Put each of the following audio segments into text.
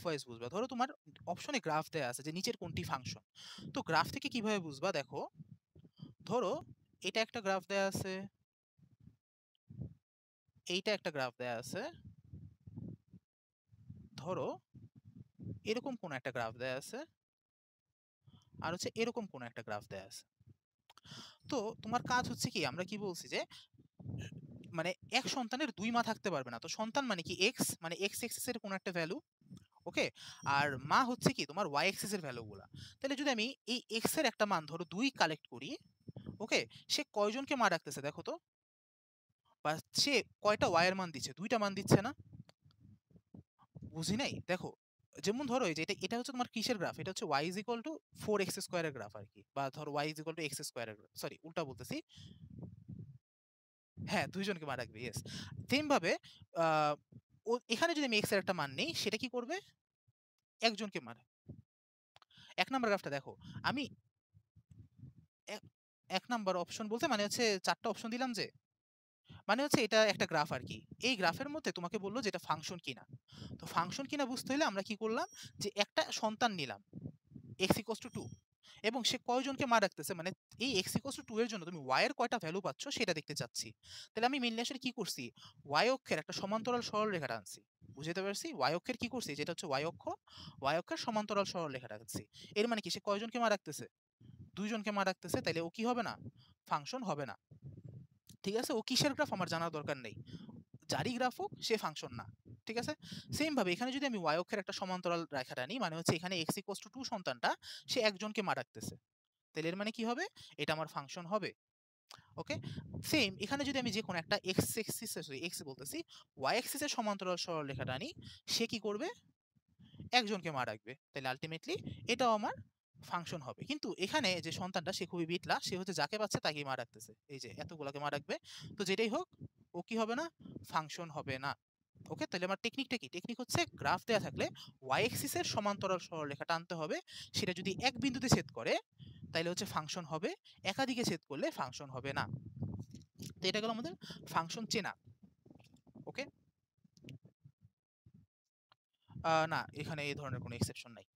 Wise বুঝবা। ধরো তোমার অপশনে গ্রাফ দেয়া আছে যে নিচের কোনটি ফাংশন। তো গ্রাফ থেকে কিভাবে বুঝবা দেখো, ধরো এটা একটা গ্রাফ দেয়া আছে, এইটা একটা গ্রাফ দেয়া আছে, ধরো এরকম কোন একটা গ্রাফ দেয়া আছে, আর হচ্ছে এরকম কোন একটা গ্রাফ দেয়া আছে। তো তোমার কাজ হচ্ছে কি, আমরা কি বলছি যে মানে এক সন্তানের দুই মা থাকতে পারবে না। তো সন্তান মানে কি এক্স, মানে এক্স এক্সিস এর কোন একটা ভ্যালু, ওকে, আর মা হচ্ছে কি তোমার ওয়াই এক্সিস এর ভ্যালুগুলা। তাহলে যদি আমি এই এক্স এর একটা মান ধরো 2 কালেক্ট করি, ওকে, সে কয়জনকে মা রাখতেছে দেখো তো, বা সে কয়টা ওয়াই এর মান দিচ্ছে, দুইটা মান দিচ্ছে না? বুঝি নাই, দেখো যেমন ধরো এই যে এটা এটা হচ্ছে তোমার কিসের গ্রাফ, এটা হচ্ছে y is equal to 4x স্কয়ারের গ্রাফ আর কি, বা ধরো y is equal to x স্কয়ারের গ্রাফ, সরি উল্টা বলতেছি, হ্যাঁ দুইজনকে মা রাখবে, ইয়েস। সেম ভাবে আহ, ও এখানে যদি আমি x এর একটা মান নেই, সেটা কি করবে, একজনকে মারে। এক নাম্বার গ্রাফটা দেখো, আমি এক এক নাম্বার অপশন বলতে মানে হচ্ছে চারটা অপশন দিলাম যে, মানে হচ্ছে এটা একটা গ্রাফ আর কি। এই গ্রাফের মধ্যে তোমাকে বললো যে এটা ফাংশন কিনা। তো ফাংশন কিনা বুঝতে হলে আমরা কি করলাম, যে একটা সন্তান নিলাম x ইকুয়ালস টু 2, এবং সে কয়জনকে মা রাখতেছে, মানে এই x ইকুয়ালস টু 2 এর জন্য তুমি y এর কয়টা ভ্যালু পাচ্ছ সেটা দেখতে চাচ্ছি। তাহলে আমি মেইনলি আসলে কি করছি, y অক্ষের একটা সমান্তরাল সরলরেখা টানছি। বুঝতে পারছি, y অক্ষের কি করছি, যেটা হচ্ছে y অক্ষ, y অক্ষের সমান্তরাল সরলরেখা টানছি। এর মানে কি, সে কয়জনকে মা রাখতেছে, দুইজনকে মা রাখতেছে, তাইলে ও কি হবে না, ফাংশন হবে না। ঠিক আছে, ও কিসের গ্রাফ আমার জানার দরকার নেই, যারই গ্রাফ হোক সে ফাংশন না। ঠিক আছে, সেম ভাবে এখানে যদি আমি y অক্ষের একটা সমান্তরাল রেখাটা নিই, মানে হচ্ছে এখানে x ইকুয়ালস টু 2 সন্তানটা সে একজনকে মা রাখতেছে, তাহলে এর মানে কি হবে, এটা আমার ফাংশন হবে। ওকে, সেম এখানে যদি আমি যে কোনো একটা x এক্সিস, সরি x বলতেছি, y এক্সিসের সমান্তরাল সরলরেখাটা নিই, সে কি করবে, একজনকে মা রাখবে, তাহলে আলটিমেটলি এটাও আমার ফাংশন হবে। কিন্তু এখানে যে সন্তানটা সে খুবই বিটলা, সে হচ্ছে যাকে পাচ্ছে তাকেই মা রাখতেছে, এই যে এতগুলাকে মা রাখবে, তো যেটাই হোক ও কি হবে না, ফাংশন হবে না। ওকে, তাহলে আমার টেকনিকটা কি, টেকনিক হচ্ছে গ্রাফ দেয়া থাকলে ওয়াই এক্সিস এর সমান্তরাল সরলরেখা টানতে হবে, সেটা যদি এক বিন্দুতে ছেদ করে তাহলে হচ্ছে ফাংশন হবে, একাধিকে ছেদ করলে ফাংশন হবে না। তো এটা গেল আমাদের ফাংশন চেনা। ওকে, না এখানে এই ধরনের কোনো এক্সেপশন নাই,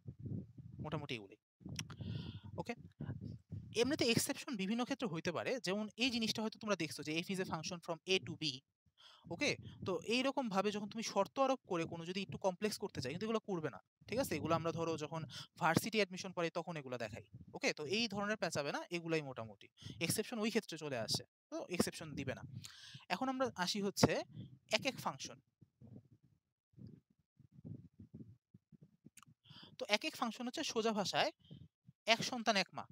মোটামুটি এগুলোই। ওকে, এমনিতে এক্সেপশন বিভিন্ন ক্ষেত্রে হইতে পারে, যেমন এই জিনিসটা হয়তো তোমরা দেখছো যে F is a function from A to B. Okay, তো এইরকম ভাবে যখন তুমি শর্ত আরোপ করে কোনো যদি একটু কমপ্লেক্স করতে চাই, কিন্তু এগুলো করবে না। ঠিক আছে, এগুলো আমরা ধরো যখন ভার্সিটি অ্যাডমিশন পাই তখন এগুলো দেখাই। ওকে, তো এই ধরনের পেঁচাবে না, এগুলাই মোটামুটি এক্সেপশন ওই ক্ষেত্রে চলে আসে, তো এক্সেপশন দিবে না। এখন আমরা আসি হচ্ছে এক এক ফাংশন। তো এক এক ফাংশন হচ্ছে সোজা ভাষায় এক সন্তান এক মা।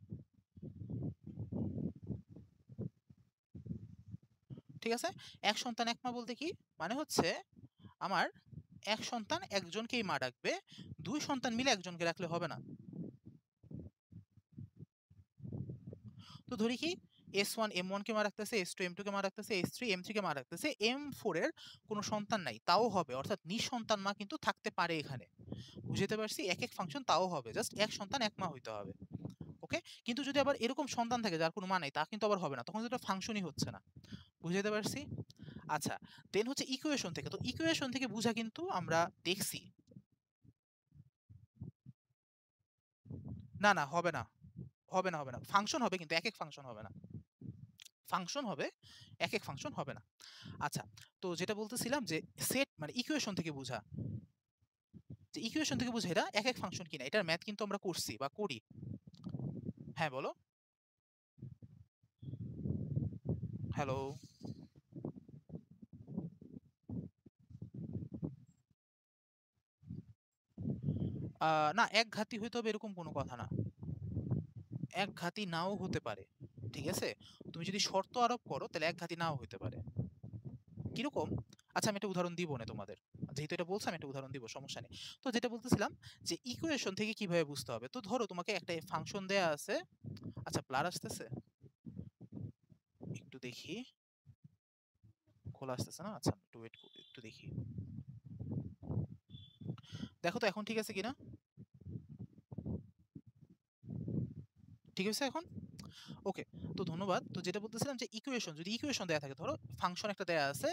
ঠিক আছে, এক সন্তান এক মা বলতে কি, মানে হচ্ছে আমার এক সন্তান একজনকেই মা রাখবে, দুই সন্তান মিলে একজনকে রাখলে হবে না। তো ধরি কি, S1 M1 কে মা রাখতেছে, S2 M2 কে মা রাখতেছে, S3 M3 কে মা রাখতেছে, M4 এর কোনো সন্তান নাই, তাও হবে, অর্থাৎ নিঃসন্তান মা কিন্তু থাকতে পারে এখানে। বুঝতে পারছি, এক এক ফাংশন তাও হবে, জাস্ট এক সন্তান এক মা হইতে হবে। ওকে, কিন্তু যদি আবার এরকম সন্তান থাকে যার কোনো মা নাই, তা কিন্তু আবার হবে না, তখন যেটা ফাংশনই হচ্ছে না। বুঝতে পারছি। আচ্ছা, দেন হচ্ছে ইকুয়েশন থেকে, তো ইকুয়েশন থেকে বুঝা কিন্তু আমরা দেখছি, না না হবে না, হবে না, হবে না, ফাংশন হবে কিন্তু এক এক ফাংশন হবে না, ফাংশন হবে, এক এক ফাংশন হবে না। আচ্ছা, তো যেটা বলতেছিলাম যে সেট মানে ইকুয়েশন থেকে বোঝা, যে ইকুয়েশন থেকে বুঝে এটা এক এক ফাংশন কিনা, এটার ম্যাথ কিন্তু আমরা করছি বা করি। হ্যাঁ বলো, হ্যালো। না এক ঘাতি হইতে হবে এরকম কোনো কথা না, এক ঘাতি নাও হতে পারে। ঠিক আছে, তুমি যদি শর্ত আরোপ করো তাহলে এক ঘাতি নাও হতে পারে। কিরকম, আচ্ছা আমি একটা উদাহরণ দিব না তোমাদের, যেহেতু এটা বলছি আমি একটা উদাহরণ দিব, সমস্যা নেই। তো যেটা বলতেছিলাম যে ইকুয়েশন থেকে কিভাবে বুঝতে হবে, তো ধরো তোমাকে একটা ফাংশন দেয়া আছে। আচ্ছা ব্লার আসতেছে, একটু দেখি, খোলা আসতেছে না, আচ্ছা একটু ওয়েট, একটু দেখি, দেখো তো এখন ঠিক আছে কিনা, ঠিক আছে এখন। ওকে, তো ধন্যবাদ। তো যেটা বলতেছিলাম যে ইকুয়েশন, যদি ইকুয়েশন দেয়া থাকে, ধরো ফাংশন একটা দেয়া আছে,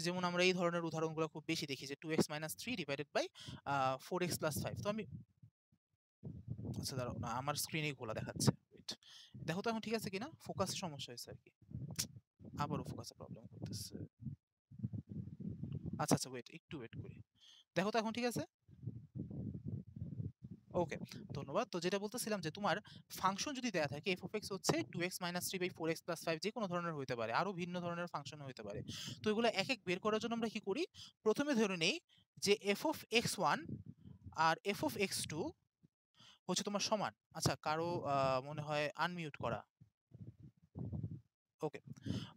যেমন আমরা এই ধরনের উদাহরণগুলো খুব বেশি দেখি যে 2x - 3 ডিভাইডেড বাই 4x + 5। তো আমি, আচ্ছা দাঁড়াও, না আমার স্ক্রিনেই ঘোলা দেখাচ্ছে। ওয়েট, দেখো তো এখন ঠিক আছে কিনা, ফোকাসের সমস্যা হয়েছে আর কি, আবারও ফোকাসে প্রবলেম করতেছে। আচ্ছা আচ্ছা, ওয়েট, একটু ওয়েট করি, দেখো তো এখন ঠিক আছে। ওকে, ধন্যবাদ। তো যেটা বলতেছিলাম যে তোমার ফাংশন যদি দেয়া থাকে f of x হচ্ছে 2x - 3 বাই 4x + 5, যে কোনো ধরনের হইতে পারে, আরো ভিন্ন ধরনের ফাংশন হইতে পারে। তো এগুলো এক এক বের করার জন্য আমরা কি করি, প্রথমে ধরে নেই যে f of x1 R f of x2 হচ্ছে তোমার সমান। আচ্ছা, কারো মনে হয় আনমিউট করা। ওকে,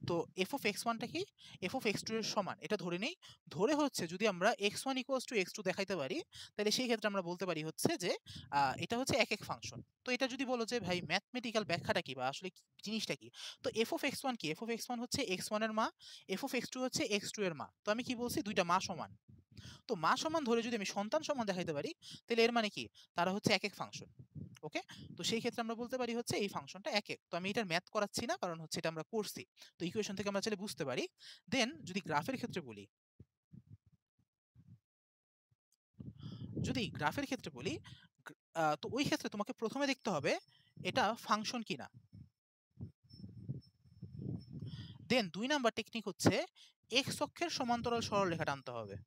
তো f of x1 টা কি, f of x2 এর সমান, এটা ধরে নেই। ধরে হচ্ছে যদি আমরা x1 = x2 দেখাইতে পারি, তাহলে সেই ক্ষেত্রে আমরা বলতে পারি হচ্ছে যে এটা হচ্ছে এক এক ফাংশন। তো এটা যদি বলো যে ভাই ম্যাথমেটিক্যাল ব্যাখ্যাটা কি, বা আসলে জিনিসটা কি, তো f of x1 কি, f of x1 হচ্ছে x1 এর মা, f of x2 হচ্ছে x2 এর মা। তো আমি কি বলছি, দুইটা মা সমান। তো মা সমান ধরে যদি আমি সন্তান সমান দেখাইতে পারি, তাহলে এর মানে কি, তারা হচ্ছে এক এক ফাংশন। ওকে, তো সেই ক্ষেত্রে আমরা বলতে পারি হচ্ছে এই ফাংশনটা এক এক। তো আমি এটার ম্যাথ করাচ্ছি না, কারণ হচ্ছে এটা আমরা করছি। তো ইকুয়েশন থেকে আমরা চাইলে বুঝতে পারি। দেন যদি গ্রাফের ক্ষেত্রে বলি, যদি গ্রাফের ক্ষেত্রে বলি, তো ওই ক্ষেত্রে তোমাকে প্রথমে দেখতে হবে এটা ফাংশন কিনা। দেন 2 নাম্বার টেকনিক হচ্ছে এক্স অক্ষের সমান্তরাল সরলরেখা টানতে হবে।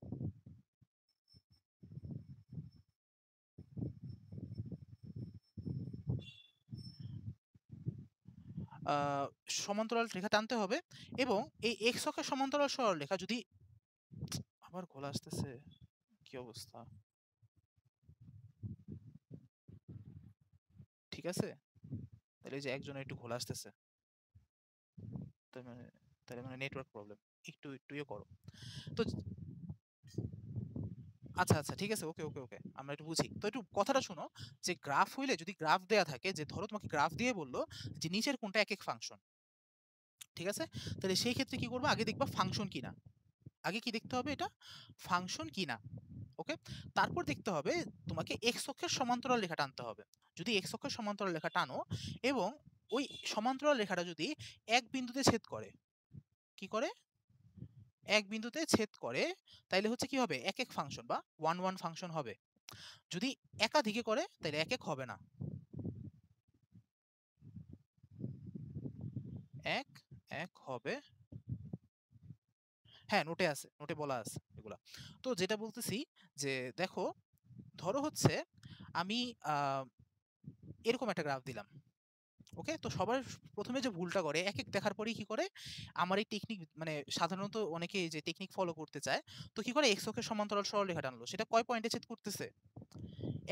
সমান্তরাল রেখা টানতে হবে, এবং এই এক্স অক্ষের সমান্তরাল সরলরেখা যদি, আবার ঘোলা আসতেছে, কি অবস্থা, ঠিক আছে, তাহলে এই যে একজনের একটু ঘোলা আসতেছে, তার মানে, তাহলে মানে নেটওয়ার্ক প্রবলেম, একটু একটু ইয়ে করো। তো আচ্ছা আচ্ছা, ঠিক আছে, ওকে ওকে ওকে, আমরা একটু বুঝি। তো একটু কথাটা শোনো, যে গ্রাফ হইলে, যদি গ্রাফ দেয়া থাকে, যে ধরো তোমাকে গ্রাফ দিয়ে বললো যে নিচের কোনটা এক এক ফাংশন, ঠিক আছে, তাহলে সেই ক্ষেত্রে কি করবো, আগে দেখবা ফাংশন কিনা। আগে কি দেখতে হবে, এটা ফাংশন কিনা। ওকে, তারপর দেখতে হবে তোমাকে এক্স অক্ষের সমান্তরাল রেখা টানতে হবে। যদি এক্স অক্ষের সমান্তরাল রেখা টানো, এবং ওই সমান্তরাল রেখাটা যদি এক বিন্দুতে ছেদ করে, কি করে, এক বিন্দুতে ছেদ করে, তাইলে হচ্ছে কি হবে, এক এক ফাংশন বা ওয়ান ওয়ান ফাংশন হবে। যদি একাধিকে করে, তাহলে এক এক হবে না, এক এক হবে। হ্যাঁ, নোটে আছে, নোটে বলা আছে এগুলা। তো যেটা বলতেছি, যে দেখো, ধরো হচ্ছে আমি আহ, এরকম একটা গ্রাফ দিলাম। ওকে, তো সবার প্রথমে যে ভুলটা করে, এক এক দেখার পরেই কি করে, আমার এই টেকনিক, মানে সাধারণত অনেকে যে টেকনিক ফলো করতে চায়, তো কি করে, এক্স অক্ষের সমান্তরাল সরলরেখা টানলো, সেটা কয় পয়েন্টে ছেদ করতেছে,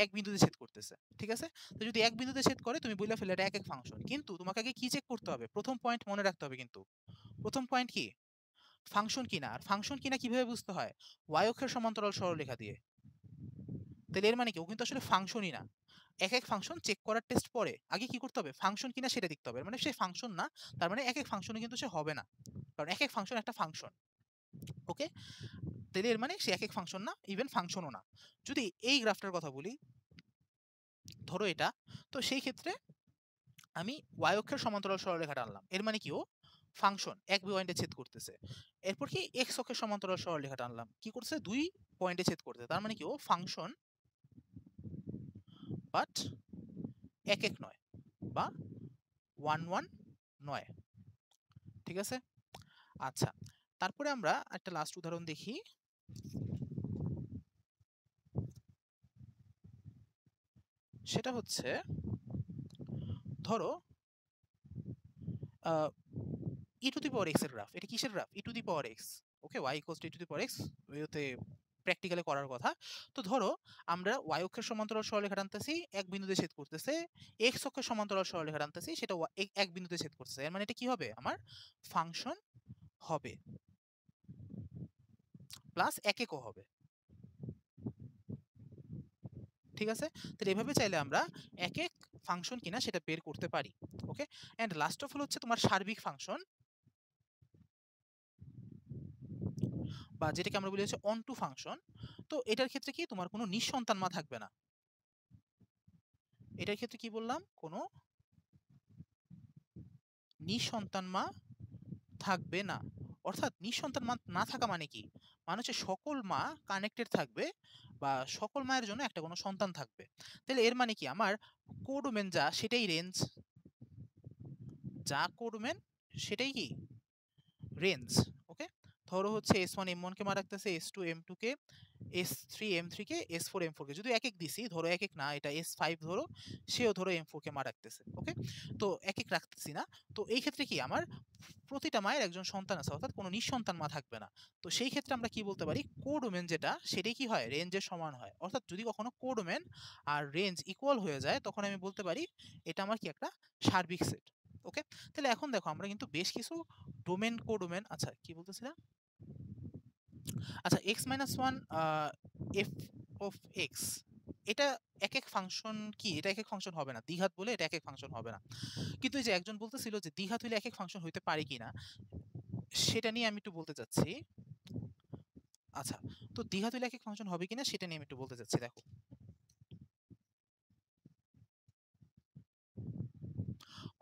এক বিন্দুতে ছেদ করতেছে, ঠিক আছে। তো যদি এক বিন্দুতে ছেদ করে, তুমি বললে ফেলে এটা এক এক ফাংশন, কিন্তু তোমাকে আগে কি চেক করতে হবে, প্রথম পয়েন্ট মনে রাখতে হবে কিন্তু, প্রথম পয়েন্ট কি, ফাংশন কিনা। আর ফাংশন কিনা কিভাবে বুঝতে হয়, ওয়াই অক্ষের সমান্তরাল সরলরেখা দিয়ে। তাহলে এর মানে কি, ও কিন্তু আসলে ফাংশনই না, এক এক ফাংশন চেক করার টেস্ট পরে আগে কি করতে হবে, ফাংশন কিনা সেটা দেখতে হবে। মানে সে ফাংশন না, তার মানে এক এক ফাংশনে কিন্তু সে হবে না, কারণ এক এক ফাংশন একটা ফাংশন। ওকে, তাহলে এর মানে সে এক এক ফাংশন না, ইভেন ফাংশনও না। যদি এই গ্রাফটার কথা বলি, ধরো এটা, তো সেই ক্ষেত্রে আমি ওয়াই অক্ষের সমান্তরাল সরলরেখা টানলাম, এর মানে কি, ও ফাংশন, এক পয়েন্টে ছেদ করতেছে। এরপর কি এক্স অক্ষের সমান্তরাল সরলরেখা টানলাম, কি করছে, দুই পয়েন্টে ছেদ করতেছে, তার মানে কি, ও ফাংশন, বাট এক এক নয়, বা ওয়ান ওয়ান নয়, ঠিক আছে। আচ্ছা, তারপরে আমরা একটা লাস্ট উদাহরণ দেখি। সেটা হচ্ছে, ধরো E to the power X এর গ্রাফ, এটা কিসের graph, E to the power X. Okay, Y equals to E to the power X, ওইতে প্র্যাকটিক্যালি করার কথা। তো ধরো আমরা ওয়াই অক্ষের সমান্তরাল সরলরেখা টানতেছি, এক বিন্দুতে ছেদ করতেছে, এক্স অক্ষের সমান্তরাল সরলরেখা টানতেছি, সেটা এক বিন্দুতে ছেদ করতেছে, এর মানে এটা কি হবে, আমার ফাংশন হবে, প্লাস এক একও হবে, ঠিক আছে। তাহলে এভাবে চাইলে আমরা এক এক ফাংশন কিনা সেটা বের করতে পারি। ওকে, এন্ড লাস্ট অফ অল হচ্ছে তোমার সার্বিক ফাংশন, বা যেটাকে আমরা বলি হচ্ছে অন টু ফাংশন। তো এটার ক্ষেত্রে কি, তোমার কোনো নিঃসন্তান মা থাকবে না। এটার ক্ষেত্রে কি বললাম, কোনো নিঃসন্তান মা থাকবে না। অর্থাৎ নিঃসন্তান মা না থাকা মানে কি? মানে হচ্ছে সকল মা কানেক্টেড থাকবে বা সকল মায়ের জন্য একটা কোনো সন্তান থাকবে। তাহলে এর মানে কি আমার কোডোমেন যা সেটাই রেঞ্জ, যা কোডোমেন সেটাই কি রেঞ্জ। ওকে, ধরো হচ্ছে S1 M1 কে মা রাখতেছে, S2 M2 কে, S3 M3 কে, S4 M4 কে, যদি এক এক দিছি, ধরো এক এক না, এটা S5 ধরো, সেও ধরো M4 কে মা রাখতেছে। ওকে, তো এক এক রাখতেছি না। তো এই ক্ষেত্রে কি আমার প্রতিটা মায়ের একজন সন্তান আছে, অর্থাৎ কোনো নিঃসন্তান মা থাকবে না। তো সেই ক্ষেত্রে আমরা কি বলতে পারি, কোডোমেন যেটা সেটাই কি হয় রেঞ্জের সমান হয়। অর্থাৎ যদি কখনো কোডোমেন আর রেঞ্জ ইকুয়াল হয়ে যায় তখন আমি বলতে পারি এটা আমার কি একটা সার্বিক সেট। ওকে, তাহলে এখন দেখো আমরা কিন্তু বেশ কিছু ডোমেন কোডোমেন, আচ্ছা কি বলতেছিলাম, আচ্ছা x-1 f অফ x, এটা এক এক ফাংশন কি, এটা এক এক ফাংশন হবে না, দ্বিঘাত বলে এটা এক এক ফাংশন হবে না। কিন্তু এই যে একজন বলতেছিল যে দ্বিঘাত হইলে এক এক ফাংশন হইতে পারে কিনা, সেটা নিয়ে আমি একটু বলতে চাচ্ছি। আচ্ছা, তো দ্বিঘাত হইলে এক এক ফাংশন হবে কিনা সেটা নিয়ে আমি একটু বলতে চাচ্ছি। দেখো,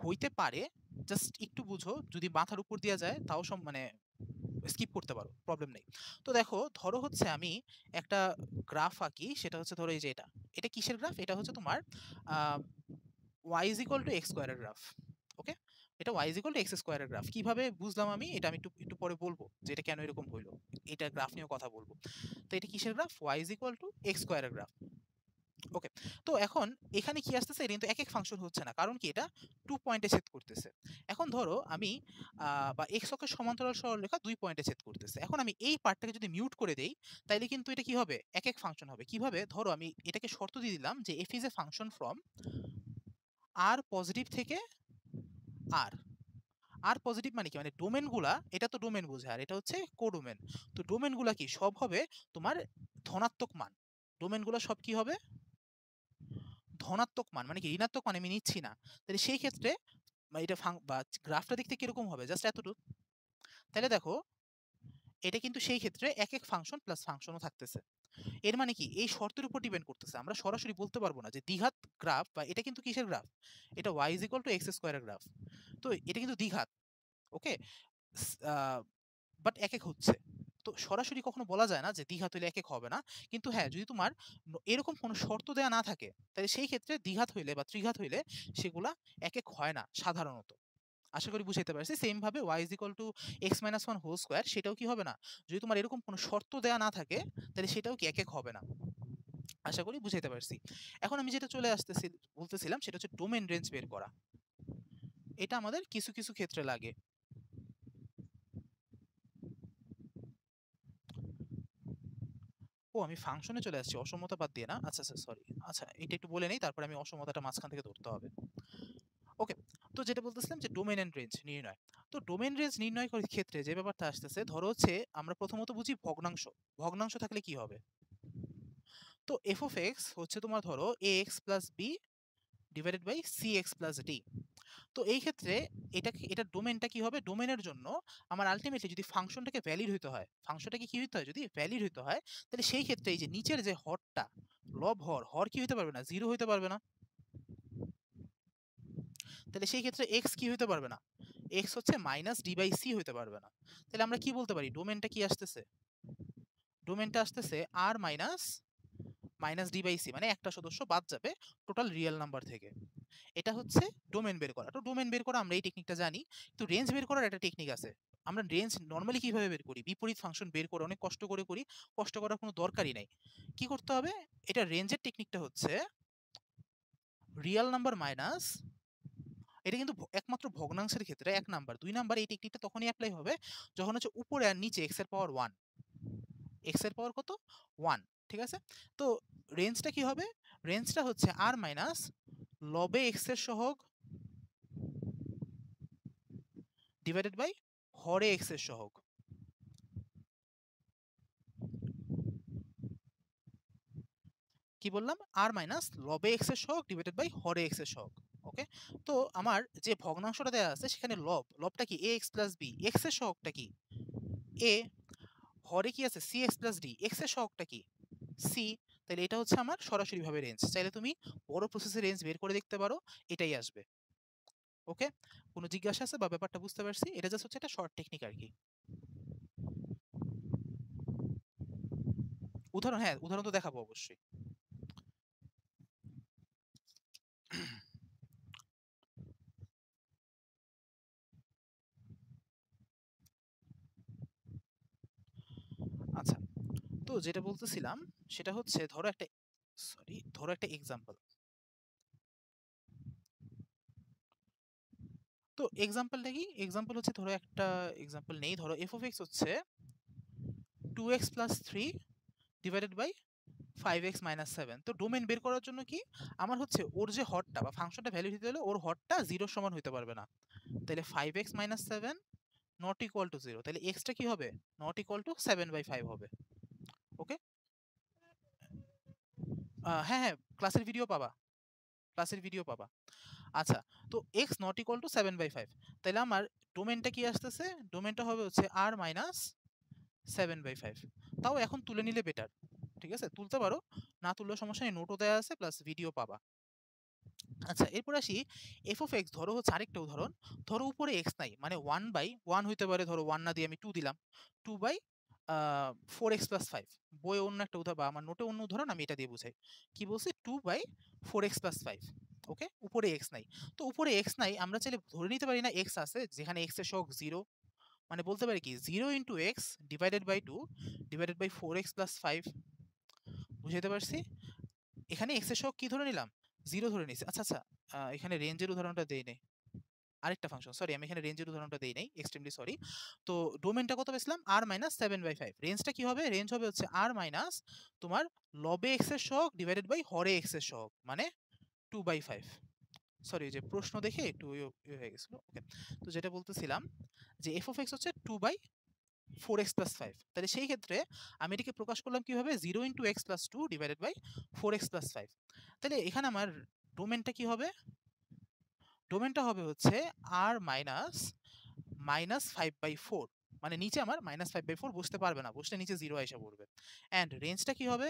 হইতে পারে, জাস্ট একটু বুঝো, যদি মাথার উপর দিয়ে যায় তাও মানে স্কিপ করতে পারো, প্রবলেম নেই। তো দেখো, ধরো হচ্ছে আমি একটা গ্রাফ আঁকি, সেটা হচ্ছে ধরো এই যে এটা, এটা কিসের গ্রাফ, এটা হচ্ছে তোমার y is equal to x স্কয়ারের গ্রাফ। ওকে, এটা y is equal to x স্কয়ারের গ্রাফ। কিভাবে বুঝলাম আমি এটা, আমি একটু একটু পরে বলবো যে এটা কেন এরকম হইলো, এটা গ্রাফ নিয়েও কথা বলবো। তো এটা কিসের graph, y is equal to x স্কয়ারের গ্রাফ। ওকে, তো এখন এখানে কি আসতেছে, এটা কিন্তু এক এক ফাংশন হচ্ছে না, কারণ কি এটা 2 পয়েন্টে ছেদ করতেছে। এখন ধরো আমি বা x অক্ষের সমান্তরাল সরলরেখা 2 পয়েন্টে ছেদ করতেছে। এখন আমি এই পার্টটাকে যদি মিউট করে দেই, তাইলে কিন্তু এটা কি হবে, এক এক ফাংশন হবে। কিভাবে, ধরো আমি এটাকে শর্ত দিয়ে দিলাম যে f is a function from r positive থেকে r। আর পজিটিভ মানে কি, মানে ডোমেন গুলা, এটা তো ডোমেন বোঝায় আর এটা হচ্ছে কোডোমেন। তো ডোমেন গুলা কি সব হবে তোমার ধনাত্মক মান। ডোমেন গুলা সব কি হবে, ধনাত্মক মান, মানে কি ঋণাত্মক মান আমি নিচ্ছি না। তাহলে সেই ক্ষেত্রে এটা বা গ্রাফটা দেখতে কিরকম হবে, জাস্ট এতটুকু। তাহলে দেখো, এটা কিন্তু সেই ক্ষেত্রে এক এক ফাংশন প্লাস ফাংশনও থাকতেছে। এর মানে কি, এই শর্তের উপর ডিপেন্ড করতেছে, আমরা সরাসরি বলতে পারবো না যে দ্বিঘাত গ্রাফ বা এটা কিন্তু কিসের গ্রাফ, এটা y is equal to x স্কয়ারের গ্রাফ। তো এটা কিন্তু দ্বিঘাত। ওকে, বাট এক এক হচ্ছে। তো সরাসরি কখনো বলা যায় না যে দ্বিঘাত হইলে এক এক হবে না। কিন্তু হ্যাঁ, যদি তোমার এরকম কোনো শর্ত দেয়া না থাকে, তাহলে সেই ক্ষেত্রে দ্বিঘাত হইলে বা ত্রিঘাত হইলে সেগুলা এক এক হয় না সাধারণত। আশা করি বুঝাইতে পারছি। সেম ভাবে y is equal to x-1 whole square, সেটাও কি হবে না, যদি তোমার এরকম কোনো শর্ত দেয়া না থাকে, তাহলে সেটাও কি এক এক হবে না। আশা করি বুঝাইতে পারছি। এখন আমি যেটা চলে আসতেছি বলতেছিলাম, সেটা হচ্ছে ডোমেন রেঞ্জ বের করা। এটা আমাদের কিছু কিছু ক্ষেত্রে লাগে। ও, আমি ফাংশনে চলে আসছি, অসমতা বাদ দিয়ে না। আচ্ছা আচ্ছা, সরি। আচ্ছা, এটা একটু বলে নেই, তারপরে আমি অসমতাটা মাঝখান থেকে ধরতে হবে। ওকে, তো যেটা বলতেছিলাম যে ডোমেন এন্ড রেঞ্জ নির্ণয়। তো ডোমেন রেঞ্জ নির্ণয় করার ক্ষেত্রে যে ব্যাপারটা আসতেছে, ধরো হচ্ছে আমরা প্রথমত বুঝি ভগ্নাংশ। ভগ্নাংশ থাকলে কি হবে, তো এফ অফ এক্স হচ্ছে তোমার ধরো a x plus b divided by c x plus d. তো এই ক্ষেত্রে এটা ডোমেনটা কি হবে, ডোমেনের জন্য আমার আলটিমেটলি যদি ফাংশনটাকে ভ্যালিড হইতে হয়, ফাংশনটাকে কি হইতে হয়, যদি ভ্যালিড হইতে হয়, তাহলে সেই ক্ষেত্রে এই যে নিচের যে হরটা, লব হর, হর কি হইতে পারবে না, জিরো হইতে পারবে না। তাহলে সেই ক্ষেত্রে এক্স কি হইতে পারবে না, এক্স হচ্ছে মাইনাস ডি বাই সি হইতে পারবে না। তাহলে আমরা কি বলতে পারি, ডোমেনটা কি আসতেছে, ডোমেনটা আসতেছে R minus minus d by c, মানে একটা সদস্য বাদ যাবে টোটাল রিয়েল নাম্বার থেকে। এটা হচ্ছে ডোমেন বের করা। তো ডোমেন বের করা আমরা এই টেকনিকটা জানি, কিন্তু রেঞ্জ বের করার একটা টেকনিক আছে। আমরা রেঞ্জ নর্মালি কিভাবে বের করি, বিপরীত ফাংশন বের করে অনেক কষ্ট করে করি, কষ্ট করার কোনো দরকারই নাই। কি করতে হবে, এটা রেঞ্জের টেকনিকটা হচ্ছে রিয়েল নাম্বার মাইনাস, এটা কিন্তু একমাত্র ভগ্নাংশের ক্ষেত্রে 1 নাম্বার 2 নাম্বার, এই টেকনিকটা তখনই অ্যাপ্লাই হবে যখন হচ্ছে উপরে আর নিচে এক্স এর পাওয়ার 1, এক্স এর পাওয়ার কত 1, ঠিক আছে। তো রেঞ্জটা কি হবে, রেঞ্জটা হচ্ছে আর মাইনাস লবে এক্স এর সহগ ডিভাইডেড বাই হরে এক্স এর সহগ। কি বললাম, আর মাইনাস লবে এক্স এর সহগ ডিভাইডেড বাই হরে এক্স এর সহগ। ওকে, তো আমার যে ভগ্নাংশটা দেওয়া আছে সেখানে লবটা কি a x plus b, x এর সহগটা কি এ, হরে কি আছে c x plus d, x এর সহগটা কি সি। তাহলে এটা হচ্ছে আমার সরাসরি ভাবে রেঞ্জ। চাইলে তুমি বড় প্রসেসের রেঞ্জ বের করে দেখতে পারো, এটাই আসবে। ওকে, কোনো জিজ্ঞাসা আছে বা ব্যাপারটা বুঝতে পারছি? এটা জাস্ট হচ্ছে একটা শর্ট টেকনিক আর কি। উদাহরণ, হ্যাঁ উদাহরণ তো দেখাবো অবশ্যই। আচ্ছা, তো যেটা বলতেছিলাম সেটা হচ্ছে ধরো একটা এক্সাম্পল। তো এক্সাম্পলটা কি? এক্সাম্পল হচ্ছে ধরো একটা এক্সাম্পল নেই, ধরো এফ অফ এক্স হচ্ছে 2x plus 3 divided by 5x minus 7। তো ডোমেন বের করার জন্য কি আমার হচ্ছে ওর যে হরটা বা ফাংশনটা ভ্যালু দিতে হলে ওর হরটা 0 সমান হতে পারবে না। তাহলে 5x minus 7 not equal to 0, তাহলে এক্সটা কি হবে? নট ইকুয়াল টু 7/5 হবে। ওকে, হ্যাঁ হ্যাঁ, ক্লাসের ভিডিও পাবা, ক্লাসের ভিডিও পাবা। আচ্ছা, তো এক্স নট ইকুয়াল টু 7/5, তাহলে আমার ডোমেনটা কি আসতেছে? ডোমেনটা হবে হচ্ছে আর মাইনাস 7/5। তাও এখন তুলে নিলে বেটার, ঠিক আছে তুলতে পারো, না তুললেও সমস্যা নেই, নোটও দেওয়া আছে প্লাস ভিডিও পাবা। আচ্ছা, এরপর আসি এফ অফ এক্স। ধরো হচ্ছে আরেকটা উদাহরণ, ধরো উপরে এক্স নাই, মানে 1/1 হইতে পারে, ধরো 1 না দিয়ে আমি 2 দিলাম, 2/4x+5। বইয়ে অন্য একটা উদাহরণ বা আমার নোটে অন্য উদাহরণ, আমি এটা দিয়ে বুঝাই। কি বলছি? 2/4x+5। ওকে, উপরে এক্স নাই। তো উপরে এক্স নাই, আমরা চাইলে ধরে নিতে পারি না এক্স আছে, যেখানে এক্স এর সহগ 0, মানে বলতে পারি কি 0 into x divided by 2 divided by 4x+5। বুঝাইতে পারছি? এখানে এক্স এর সহগ কি ধরে নিলাম? 0 ধরে নিছি। আচ্ছা আচ্ছা, এখানে রেঞ্জের উদাহরণটা দেই নাই, আরেকটা ফাংশন, সরি আমি এখানে রেঞ্জের উদাহরণটা দেই নাই, এক্সট্রিমলি সরি। তো ডোমেনটা কত পেয়েছিলাম? আর মাইনাস 7/5। রেঞ্জটা কি হবে? রেঞ্জ হবে হচ্ছে আর মাইনাস তোমার লবে এক্স এর সহগ ডিভাইডেড বাই হরে এক্স এর সহগ, মানে 2/5। সরি, যে প্রশ্ন দেখে একটু হয়ে গেছিল। ওকে, তো যেটা বলতেছিলাম যে এফ অফ এক্স হচ্ছে 2/4x+5, তাহলে সেই ক্ষেত্রে আমি এটাকে প্রকাশ করলাম কিভাবে? 0 into x plus 2 divided by 4x+5। তাহলে এখানে আমার ডোমেনটা কি হবে? ডোমেনটা হবে হচ্ছে আর মাইনাস -5/4, মানে নিচে আমার -5/4 বসতে পারবে না, বসলে নিচে 0 এসে পড়বে। অ্যান্ড রেঞ্জটা কি হবে?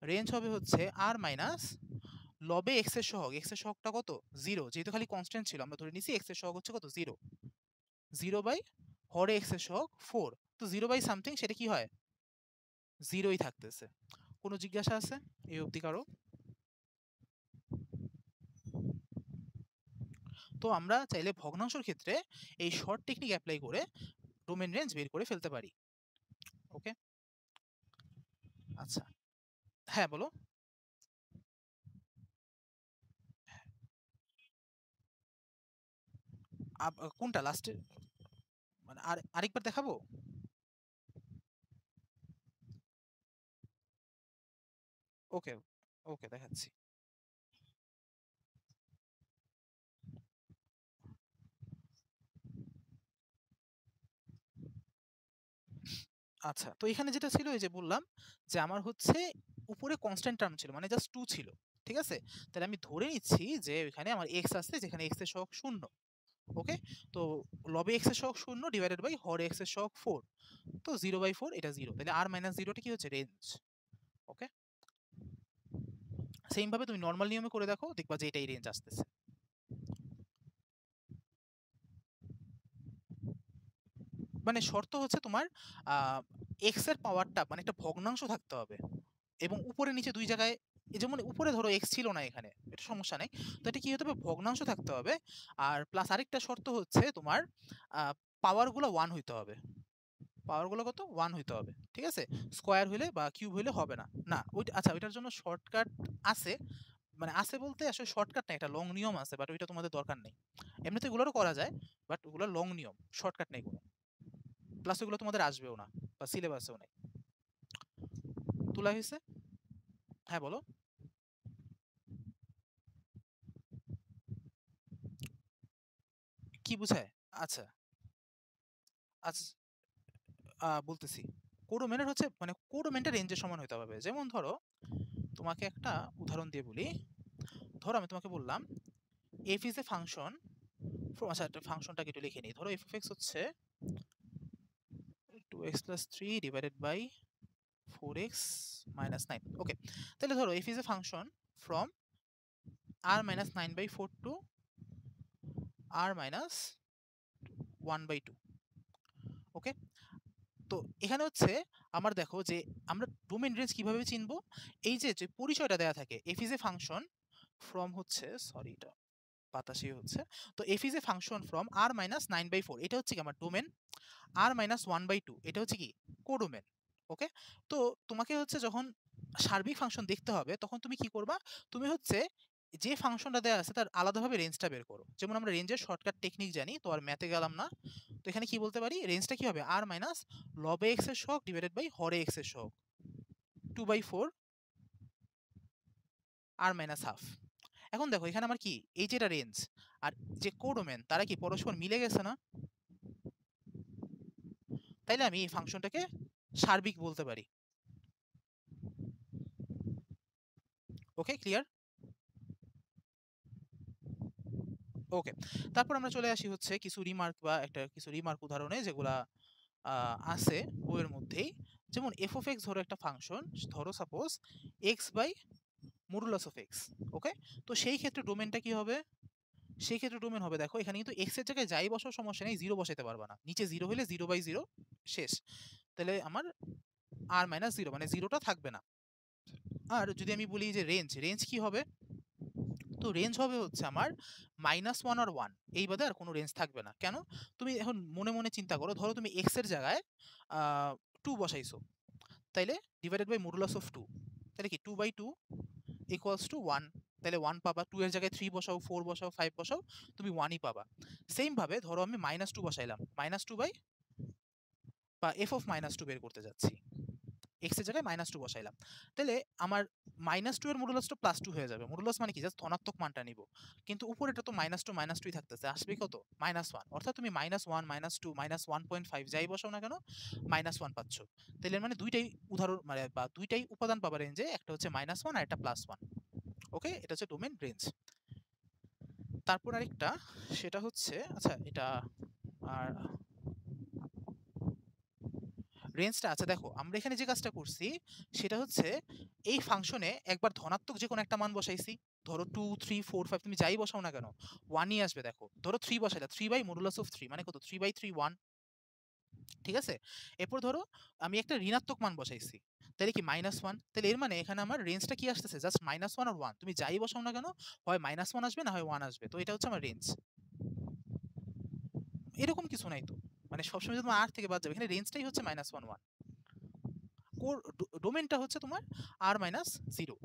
রেঞ্জ হবে হচ্ছে আর মাইনাস লবে এক্স এর সহগ, এক্স এর সহগটা কত? 0, যেহেতু খালি কনস্ট্যান্ট ছিল আমরা ধরে নিছি এক্স এর সহগ হচ্ছে কত? 0। 0 বাই হরে এক্স এর সহগ 4, তো 0 বাই সামথিং সেটা কি হয়? 0ই থাকতেছে। কোনো জিজ্ঞাসা আছে এই অবধি কারো? তো আমরা চাইলে ভগ্নাংশের ক্ষেত্রে এই শর্ট টেকনিক অ্যাপ্লাই করে ডোমেন রেঞ্জ বের করে ফেলতে পারি। ওকে, আচ্ছা, হ্যাঁ বলো। কোনটা লাস্টে, মানে আরেকবার দেখাবো? ওকে, ওকে দেখাচ্ছি। আচ্ছা, তো এখানে যেটা ছিল এই যে বললাম যে আমার হচ্ছে উপরে কনস্ট্যান্ট টার্ম ছিল, মানে জাস্ট 2 ছিল, ঠিক আছে? তাহলে আমি ধরে নিচ্ছি যে এখানে আমার এক্স আছে, যেখানে এক্স এর সহগ 0। ওকে, তো লবে এক্স এর সহগ 0 ডিভাইডেড বাই হরে এক্স এর সহগ 4, তো 0/4 এটা 0, তাহলে আর মাইনাস 0টা কি হচ্ছে? রেঞ্জ। ওকে, সেম ভাবে তুমি নরমাল নিয়মে করে দেখো, দেখবা যে এটাই রেঞ্জ আসতেছে। মানে শর্ত হচ্ছে তোমার এক্স এর পাওয়ারটা মানে একটা ভগ্নাংশ থাকতে হবে, এবং উপরে নিচে দুই জায়গায়, এই যেমন উপরে ধরো এক্স ছিল না এখানে, এটা সমস্যা নাই, তো এটা কি হতে হবে? ভগ্নাংশ থাকতে হবে। আর প্লাস আরেকটা শর্ত হচ্ছে তোমার পাওয়ার গুলো 1 হইতে হবে। পাওয়ার গুলো কত? 1 হইতে হবে, ঠিক আছে? স্কোয়ার হইলে বা কিউব হইলে হবে না। না ওইটা আচ্ছা, ওইটার জন্য শর্টকাট আছে, মানে আছে বলতে আসলে শর্টকাট না, একটা লং নিয়ম আছে, বাট ওইটা তোমাদের দরকার নেই। এমনিতে এগুলোরও করা যায়, বাট ওগুলো লং নিয়ম, শর্টকাট নেই কোনো। প্লাস ওগুলো তোমাদের আসবেও না, বা সিলেবাসেও নাই। তোলা হয়েছে? হ্যাঁ বলো। কি বুঝায়? আচ্ছা আচ্ছা, বলতেছি। কোডোমেনের হচ্ছে মানে কোডোমেনটা রেঞ্জের সমান হইতে হবে। যেমন ধরো তোমাকে একটা উদাহরণ দিয়ে বলি। ধরো আমি তোমাকে বললাম f ইজ এ ফাংশন, আচ্ছা একটা ফাংশনটাকে একটু লিখে নিই। ধরো f of x হচ্ছে 2x plus 3 divided by 4x minus 9। ওকে, তাহলে ধরো f is a function from r minus 9/4 to r minus 1/2। ওকে, তো এখানে হচ্ছে আমার দেখো যে আমরা ডোমেন রেঞ্জ কিভাবে চিনবো, এই যে যে পরিচয়টা দেয়া থাকে f is a function from হচ্ছে, সরি এটা বাতাসে হচ্ছে, তো f is a function from r minus 9/4, এটা হচ্ছে কি আমার ডোমেন, r minus 1/2 এটা হচ্ছে কি কোডোমেন। ওকে, তো তোমাকে হচ্ছে যখন সার্বিক ফাংশন দেখতে হবে তখন তুমি কি করবা, তুমি হচ্ছে যে ফাংশনটা দেওয়া আছে তার আলাদাভাবে রেঞ্জটা বের করো। যেমন আমরা রেঞ্জের শর্টকাট টেকনিক জানি, তো আর ম্যাথে গেলাম না। তো এখানে কি বলতে পারি, রেঞ্জটা কি হবে, r মাইনাস লবে এক্স এর সহগ ডিভাইডেড বাই হরে এক্স এর সহগ 2/4 r মাইনাস হাফ। এখন দেখো এখানে আমার কি, এই যেটা রেঞ্জ আর যে কোডোমেন তারা কি পরস্পর মিলে গেছে না, তাইলে আমি এই ফাংশনটাকে সার্বিক বলতে পারি। ওকে, ক্লিয়ার? ওকে, তারপর আমরা চলে আসি হচ্ছে কিছু রিমার্ক বা কিছু রিমার্ক উদাহরণে যেগুলা আছে বইয়ের মধ্যেই। যেমন এফ অফ এক্স ধরো একটা ফাংশন, ধরো suppose x by modulus of x. Okay, তো সেই ক্ষেত্রে ডোমেনটা কি হবে, সেই ক্ষেত্রে ডোমেন হবে, দেখো এখানে কিন্তু এক্স এর জায়গায় যাই বসাও সমস্যা নেই, জিরো বসাতে পারবা না, নিচে জিরো হলে 0/0 শেষ, তাহলে আমার আর মাইনাস জিরো মানে জিরোটা থাকবে না। আর যদি আমি বলি যে রেঞ্জ, রেঞ্জ কি হবে, তো রেঞ্জ হবে হচ্ছে আমার -1 আর 1, এই বাদে আর কোনো রেঞ্জ থাকবে না। কেন, তুমি এখন মনে মনে চিন্তা করো, ধরো তুমি এক্স এর জায়গায় 2 বসাইছো, তাইলে ডিভাইডেড বাই মডুলাস অফ 2, তাহলে কি 2/2 ইকুয়ালস টু 1, তাহলে 1 পাবা। 2 এর জায়গায় 3 বসাও, 4 বসাও, 5 বসাও, তুমি 1ই পাবা। সেম ভাবে ধরো আমি -2 বসাইলাম, -2 বাই বা এফ অফ -2 বের করতে যাচ্ছি, এক্স এর জায়গায় -2 বসাইলাম, তাহলে আমার -2 এর মডুলাসটা +2 হয়ে যাবে। মডুলাস মানে কি, জাস্ট ধনাত্মক মানটা নিব, কিন্তু উপরেটা তো -2 -2ই থাকতেছে, আসবে কত -1, অর্থাৎ তুমি -1 -2 -1.5 যাই বসাও না কেন -1 পাচ্ছ। তাহলে এর মানে দুইটাই উদাহরণ মানে বা দুইটাই উপাদান পাবা রেঞ্জে, একটা হচ্ছে -1 আর একটা +1। ওকে, এটা হচ্ছে ডোমেন রেঞ্জ। তারপর আরেকটা, সেটা হচ্ছে আচ্ছা এটা আর রেঞ্জটা, আচ্ছা দেখো আমরা এখানে যে কাজটা করছি সেটা হচ্ছে এই ফাংশনে একবার ধনাত্মক যে কোনো একটা মান বসাইছি, ধরো 2 3 4 5 তুমি যাই বসাও না কেন 1ই আসবে। দেখো ধরো 3 বসাইলা, 3 বাই মডুলাস অফ 3 মানে কত, 3/3 1, ঠিক আছে। এরপর ধরো আমি একটা ঋণাত্মক মান বসাইছি, তাহলে কি -1, তাহলে এর মানে এখানে আমার রেঞ্জটা কি আসতেছে, জাস্ট -1 আর 1, তুমি যাই বসাও না কেন হয় -1 আসবে না হয় 1 আসবে, তো এটা হচ্ছে আমার রেঞ্জ। এরকম কিছু নাই তো, মানে সবসময় যদি তোমার আর থেকে বাদ যাবে, এখানে রেঞ্জটাই হচ্ছে -1 1, কোর ডোমেনটা হচ্ছে তোমার r-0,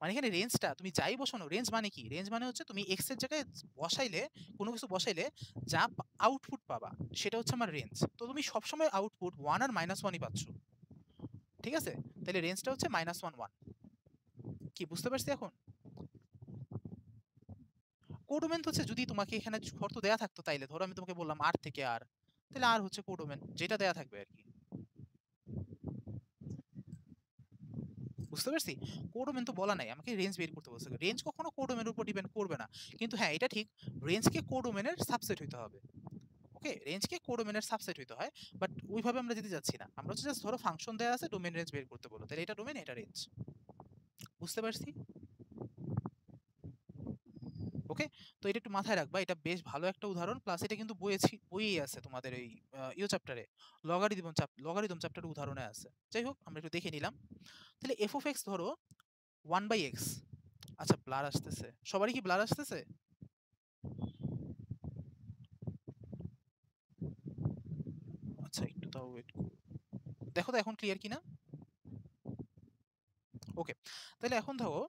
মানে এখানে রেঞ্জটা তুমি যাই বসানো, রেঞ্জ মানে কি, রেঞ্জ মানে হচ্ছে তুমি এক্স এর জায়গায় বসাইলে, কোনো কিছু বসাইলে যা আউটপুট পাবা সেটা হচ্ছে আমার রেঞ্জ। তো তুমি সবসময় আউটপুট 1 আর -1ই পাচ্ছ, ঠিক আছে, তাহলে রেঞ্জটা হচ্ছে -1 1। কি বুঝতে পারছি এখন? কোডোমেন হচ্ছে যদি তোমাকে এখানে শর্ত দেয়া থাকতো, তাইলে ধরো আমি তোমাকে বললাম আর থেকে আর, তাহলে আর হচ্ছে কোডোমেন, যেটা দেয়া থাকবে আর কি। বুঝতে পারছি, কোডোমেন তো বলা নাই, আমাকে রেঞ্জ বের করতে বলছে, রেঞ্জ কখনো কোডোমেনের উপর ডিপেন্ড করবে না, কিন্তু হ্যাঁ এটা ঠিক, রেঞ্জকে কোডোমেনের সাবসেট হইতে হবে। ওকে, রেঞ্জকে কোডোমেনের সাবসেট হইতে হয়, বাট ওইভাবে আমরা যেতে যাচ্ছি না, আমরা হচ্ছে জাস্ট ধরো ফাংশন দেয়া আছে, ডোমেন রেঞ্জ বের করতে বলো, তাহলে এটা ডোমেন এটা রেঞ্জ। বুঝতে পারছি? ওকে, তো এটা একটু মাথায় রাখবা, এটা বেশ ভালো একটা উদাহরণ, প্লাস এটা কিন্তু বইয়েই আছে তোমাদের এই ইও চ্যাপ্টারে, লগারিদম চ্যাপ্টারে উদাহরণে আছে। যাই হোক আমরা একটু দেখে নিলাম। তাহলে এফ অফ এক্স ধরো 1/x, আচ্ছা ব্লার আসতেছে, সবারই কি ব্লার আসতেছে? আচ্ছা একটু তাও ওয়েট, দেখো তো এখন ক্লিয়ার কিনা। ওকে, তাহলে এখন ধরো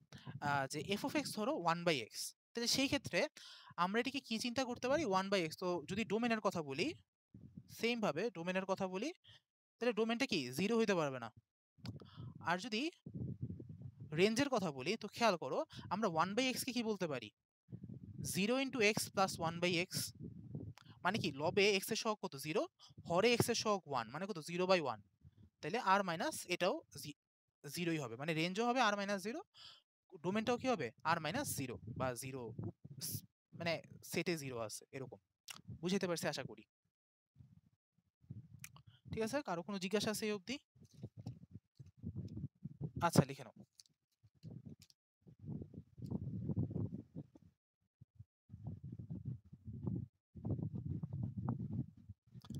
যে এফ অফ এক্স ধরো 1/x, তাহলে সেই ক্ষেত্রে আমরা এটাকে কি চিন্তা করতে পারি, 1/x, তো যদি ডোমেনের কথা বলি, সেম ভাবে ডোমেনের কথা বলি, তাহলে ডোমেনটা কি জিরো হইতে পারবে না। আর যদি রেঞ্জের কথা বলি, তো খেয়াল করো আমরা 1/x কে কি বলতে পারি, 0 × x প্লাস 1/x, মানে কি লবে x এর সহগ কত 0, হরে x এর সহগ 1 মানে কত 0/1, তাহলে আর মাইনাস এটাও জিরোই হবে, মানে রেঞ্জও হবে r-0, ডোমেনটাও কি হবে r-0 বা 0, মানে সেটে 0 আছে এরকম। বুঝতে পারছি আশা করি। ঠিক আছে, কারো কোনো জিজ্ঞাসা আছে এই অবধি? আচ্ছা লিখে নাও।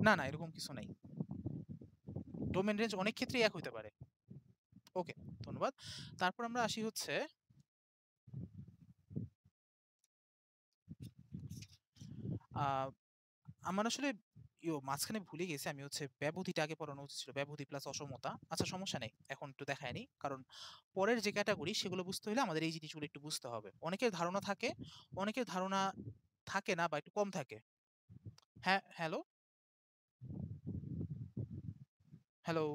না, না এরকম কিছু নাই। ডোমেইন রেঞ্জ অনেক ক্ষেত্রেই এক হইতে পারে। ওকে, ধন্যবাদ। তারপর আমরা আসি হচ্ছে আ আমার আসলে মাঝখানে ভুলে গেছি আমি হচ্ছে ব্যবধিটা আগে পড়ানো উচিত ছিল। ব্যবধি প্লাস অসমতা। আচ্ছা সমস্যা নেই। এখন একটু দেখায় নিই। কারণ পরের যে ক্যাটেগরি সেগুলো বুঝতে হলে আমাদের এই জিনিসগুলো একটু বুঝতে হবে। অনেকের ধারণা থাকে, অনেকের ধারণা থাকে না বা একটু কম থাকে। হ্যাঁ, হ্যালো? হ্যালো?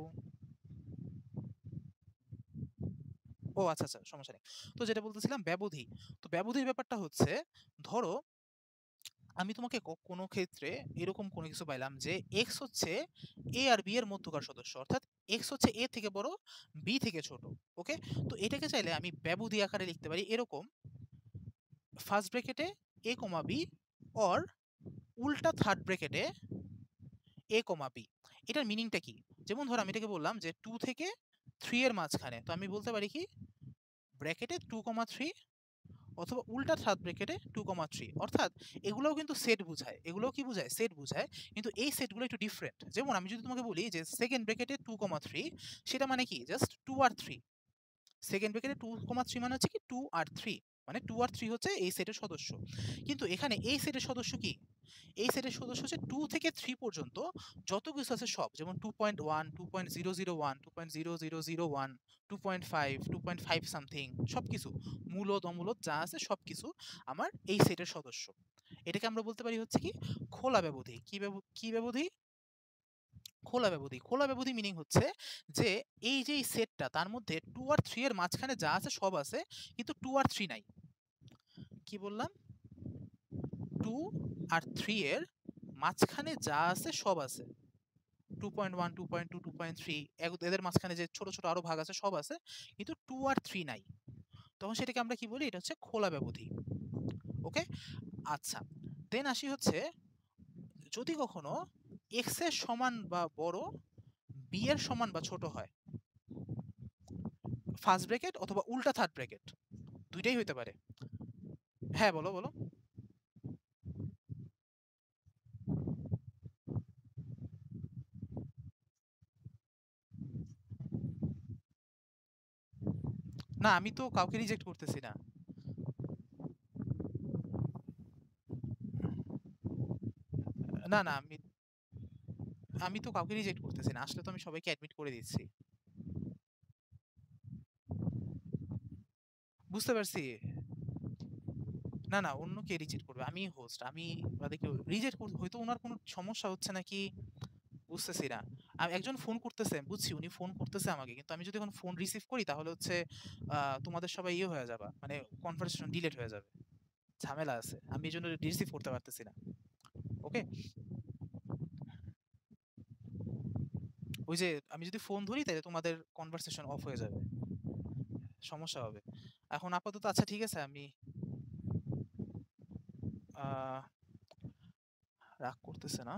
ও আচ্ছা, আচ্ছা সমস্যা নেই। তো যেটা বলতেছিলাম ব্যবধি। তো ব্যবধির ব্যাপারটা হচ্ছে ধরো আমি তোমাকে কোনো ক্ষেত্রে এরকম কোনো কিছু পাইলাম যে x হচ্ছে a আর b এর মধ্যকার সদস্য। অর্থাৎ x হচ্ছে a থেকে বড়, b থেকে ছোট। ওকে? তো এটাকে চাইলে আমি ব্যবধি আকারে লিখতে পারি এরকম ফার্স্ট ব্র্যাকেটে a, b অর উল্টা থার্ড ব্র্যাকেটে a, b। এটার মিনিংটা কি? যেমন ধরো আমি এটাকে বললাম যে 2 থেকে 3 এর মাঝখানে। তো আমি বলতে পারি কি ব্র্যাকেটে 2, 3 অথবা উল্টা থার্ড ব্র্যাকেটে 2, 3 অর্থাৎ এগুলোও কিন্তু সেট বুঝায়। এগুলোও কি বুঝায়? সেট বুঝায়। কিন্তু এই সেটগুলো একটু ডিফারেন্ট। যেমন আমি যদি তোমাকে বলি যে সেকেন্ড ব্র্যাকেটে 2, 3 সেটা মানে কি? জাস্ট 2 আর 3। সেকেন্ড ব্র্যাকেটে 2, 3 মানে হচ্ছে কি 2 আর 3। মানে 2 আর 3 হচ্ছে এই সেটের সদস্য। কিন্তু এখানে এই সেটের সদস্য কি? এই সেটের সদস্য হচ্ছে 2 থেকে 3 পর্যন্ত যত কিছু আছে সব। যেমন 2.1, 2.001, 2.0001, 2.5, 2.5 সামথিং সবকিছু। মূলদ, অমূলদ যা আছে সবকিছু আমার এই সেটের সদস্য। এটাকে আমরা বলতে পারি হচ্ছে কি খোলা ব্যবধি। কি ব্যবধি? খোলা ব্যবধি। খোলা ব্যবধি মিনিং হচ্ছে যে এই যে এই সেটটা তার মধ্যে 2 আর 3 এর মাঝখানে যা আছে সব আছে কিন্তু 2 আর 3 নাই। কি বললাম? 2 আর 3 এর মাঝখানে যা আছে সব আছে। 2.1, 2.2, 2.3 এদের মাঝখানে যে ছোট, ছোট আরো ভাগ আছে সব আছে। কিন্তু 2 আর 3 নাই। তখন সেটাকে আমরা কি বলি? এটা হচ্ছে খোলা ব্যবধি। ওকে? আচ্ছা। দেন আসি হচ্ছে যদি কখনো x এর সমান বা বড়, b এর সমান বা ছোট হয়। ফার্স্ট ব্র্যাকেট অথবা উল্টা থার্ড ব্র্যাকেট। ২ টাই হইতে পারে। হ্যাঁ, বলো, বলো। না, আমি তো কাউকে রিজেক্ট করতেছি না। না, না আমি আমি তো কাউকে রিজেক্ট করতেছি না। আসলে তো আমি সবাইকে এডমিট করে দিচ্ছি। বুঝতে পারছি। না, না অন্য কে রিজেক্ট করবে? আমিই হোস্ট। আমি বাদে কেউ রিজেক্ট হয়তো উনার কোনো সমস্যা হচ্ছে নাকি বুঝতেছি না। একজন ফোন করতেছে, বুঝছি উনি ফোন করতেছে আমাকে। কিন্তু আমি যদি এখন ফোন রিসিভ করি তাহলে হচ্ছে তোমাদের সবাই ইয়ে হয়ে যাবা। মানে কনভারসেশন ডিলেট হয়ে যাবে। ঝামেলা আছে। আমি এজন্য রিসিভ করতে পারতেছি না। ওকে? ওই যে আমি যদি ফোন ধরি তাহলে তোমাদের কনভারসেশন অফ হয়ে যাবে। সমস্যা হবে। এখন আপাতত আচ্ছা ঠিক আছে আমি আ রাগ করতেছে না।